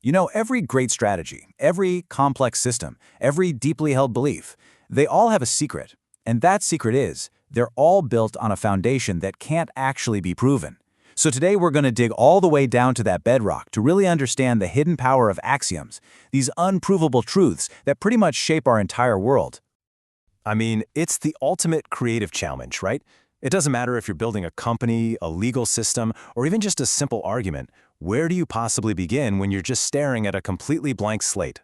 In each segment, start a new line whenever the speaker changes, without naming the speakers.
You know, every great strategy, every complex system, every deeply held belief, they all have a secret. And that secret is, they're all built on a foundation that can't actually be proven. So today we're going to dig all the way down to that bedrock to really understand the hidden power of axioms, these unprovable truths that pretty much shape our entire world.
I mean, it's the ultimate creative challenge, right? It doesn't matter if you're building a company, a legal system, or even just a simple argument. Where do you possibly begin when you're just staring at a completely blank slate?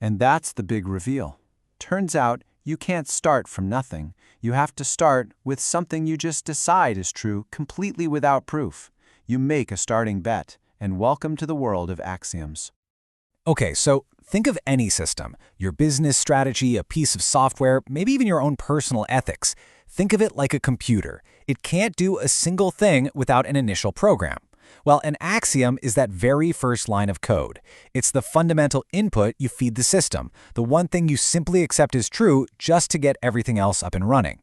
And that's the big reveal. Turns out, you can't start from nothing. You have to start with something you just decide is true completely without proof. You make a starting bet, and welcome to the world of axioms.
Okay, so think of any system, your business strategy, a piece of software, maybe even your own personal ethics. Think of it like a computer. It can't do a single thing without an initial program. Well, an axiom is that very first line of code. It's the fundamental input you feed the system, the one thing you simply accept as true just to get everything else up and running.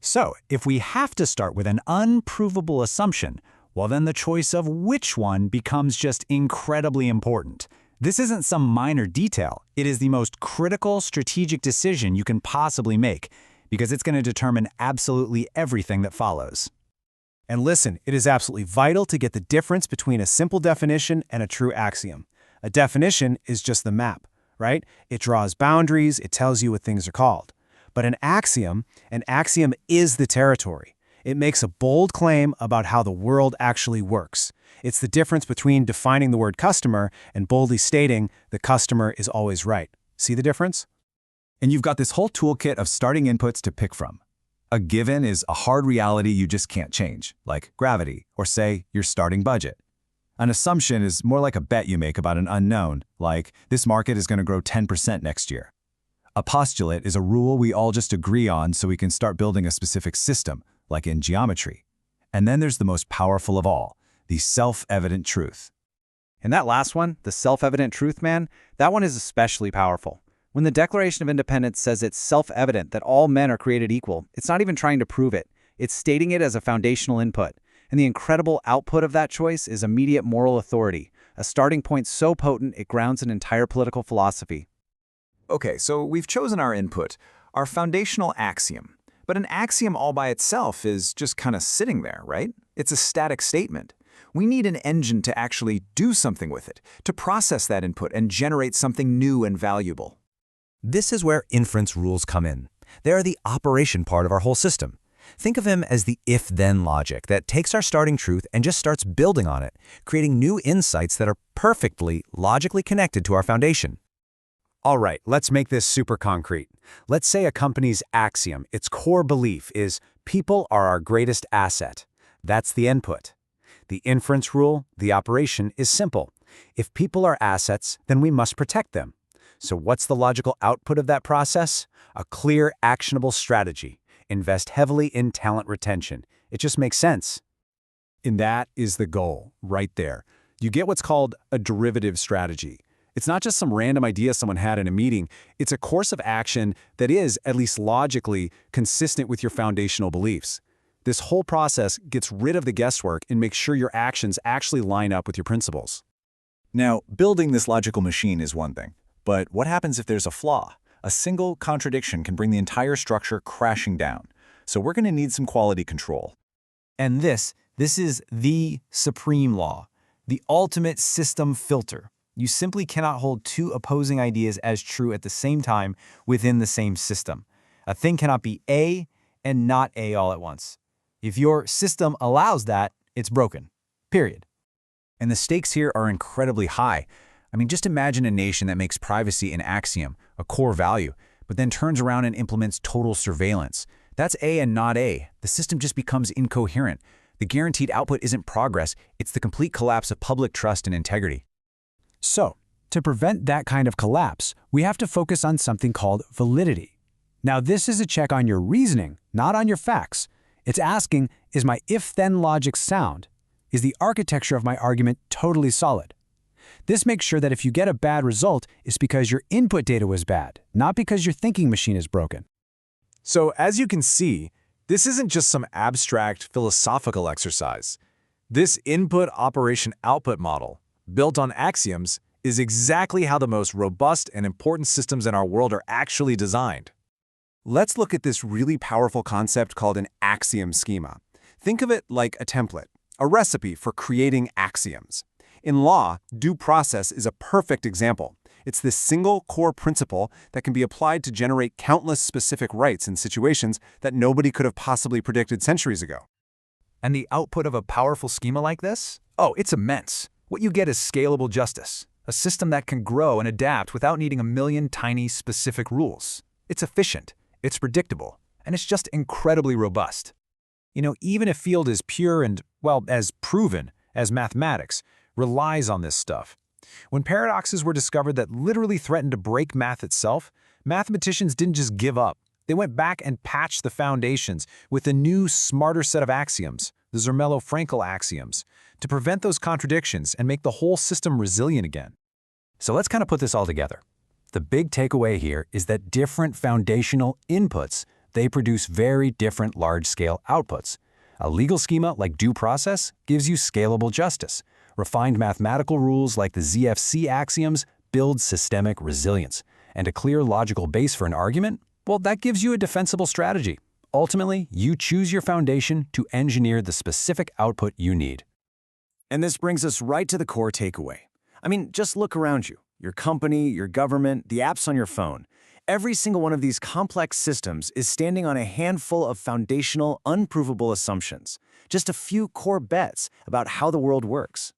So, if we have to start with an unprovable assumption, well then the choice of which one becomes just incredibly important. This isn't some minor detail. It is the most critical strategic decision you can possibly make, because it's going to determine absolutely everything that follows.
And listen, it is absolutely vital to get the difference between a simple definition and a true axiom. A definition is just the map, right? It draws boundaries, it tells you what things are called. But an axiom is the territory. It makes a bold claim about how the world actually works. It's the difference between defining the word customer and boldly stating the customer is always right. See the difference?
And you've got this whole toolkit of starting inputs to pick from. A given is a hard reality you just can't change, like gravity, or say, your starting budget. An assumption is more like a bet you make about an unknown, like this market is going to grow 10% next year. A postulate is a rule we all just agree on so we can start building a specific system, like in geometry. And then there's the most powerful of all, the self-evident truth.
And that last one, the self-evident truth, man, that one is especially powerful. When the Declaration of Independence says it's self-evident that all men are created equal, it's not even trying to prove it. It's stating it as a foundational input. And the incredible output of that choice is immediate moral authority, a starting point so potent it grounds an entire political philosophy.
Okay, so we've chosen our input, our foundational axiom. But an axiom all by itself is just kind of sitting there, right? It's a static statement. We need an engine to actually do something with it, to process that input and generate something new and valuable.
This is where inference rules come in. They are the operation part of our whole system. Think of them as the if-then logic that takes our starting truth and just starts building on it, creating new insights that are perfectly logically connected to our foundation.
All right, let's make this super concrete. Let's say a company's axiom, its core belief is people are our greatest asset. That's the input. The inference rule, the operation, is simple. If people are assets, then we must protect them. So what's the logical output of that process? A clear, actionable strategy. Invest heavily in talent retention. It just makes sense.
And that is the goal, right there. You get what's called a derivative strategy. It's not just some random idea someone had in a meeting. It's a course of action that is, at least logically, consistent with your foundational beliefs. This whole process gets rid of the guesswork and makes sure your actions actually line up with your principles.
Now, building this logical machine is one thing. But what happens if there's a flaw? A single contradiction can bring the entire structure crashing down. So we're going to need some quality control.
And this is the supreme law, the ultimate system filter. You simply cannot hold two opposing ideas as true at the same time within the same system. A thing cannot be A and not A all at once. If your system allows that, it's broken. Period. And the stakes here are incredibly high. I mean, just imagine a nation that makes privacy an axiom, a core value, but then turns around and implements total surveillance. That's A and not A. The system just becomes incoherent. The guaranteed output isn't progress, it's the complete collapse of public trust and integrity.
So, to prevent that kind of collapse, we have to focus on something called validity. Now, this is a check on your reasoning, not on your facts. It's asking, is my if-then logic sound? Is the architecture of my argument totally solid? This makes sure that if you get a bad result, it's because your input data was bad, not because your thinking machine is broken.
So, as you can see, this isn't just some abstract philosophical exercise. This input-operation-output model, built on axioms,
is exactly how the most robust and important systems in our world are actually designed.
Let's look at this really powerful concept called an axiom schema. Think of it like a template, a recipe for creating axioms. In law, due process is a perfect example. It's this single core principle that can be applied to generate countless specific rights in situations that nobody could have possibly predicted centuries ago.
And the output of a powerful schema like this? Oh, it's immense. What you get is scalable justice, a system that can grow and adapt without needing a million tiny specific rules. It's efficient, it's predictable, and it's just incredibly robust.
You know, even a field as pure and, well, as proven as mathematics relies on this stuff. When paradoxes were discovered that literally threatened to break math itself, mathematicians didn't just give up. They went back and patched the foundations with a new, smarter set of axioms, the Zermelo-Fraenkel axioms, to prevent those contradictions and make the whole system resilient again.
So let's kind of put this all together. The big takeaway here is that different foundational inputs, they produce very different large-scale outputs. A legal schema like due process gives you scalable justice. Refined mathematical rules like the ZFC axioms build systemic resilience. And a clear logical base for an argument, well, that gives you a defensible strategy. Ultimately, you choose your foundation to engineer the specific output you need.
And this brings us right to the core takeaway. I mean, just look around you. Your company, your government, the apps on your phone. Every single one of these complex systems is standing on a handful of foundational, unprovable assumptions. Just a few core bets about how the world works.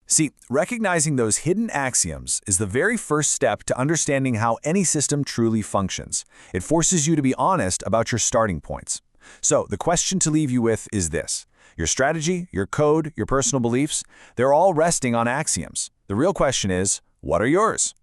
See, recognizing those hidden axioms is the very first step to understanding how any system truly functions. It forces you to be honest about your starting points. So, the question to leave you with is this. Your strategy, your code, your personal beliefs, they're all resting on axioms. The real question is, what are yours?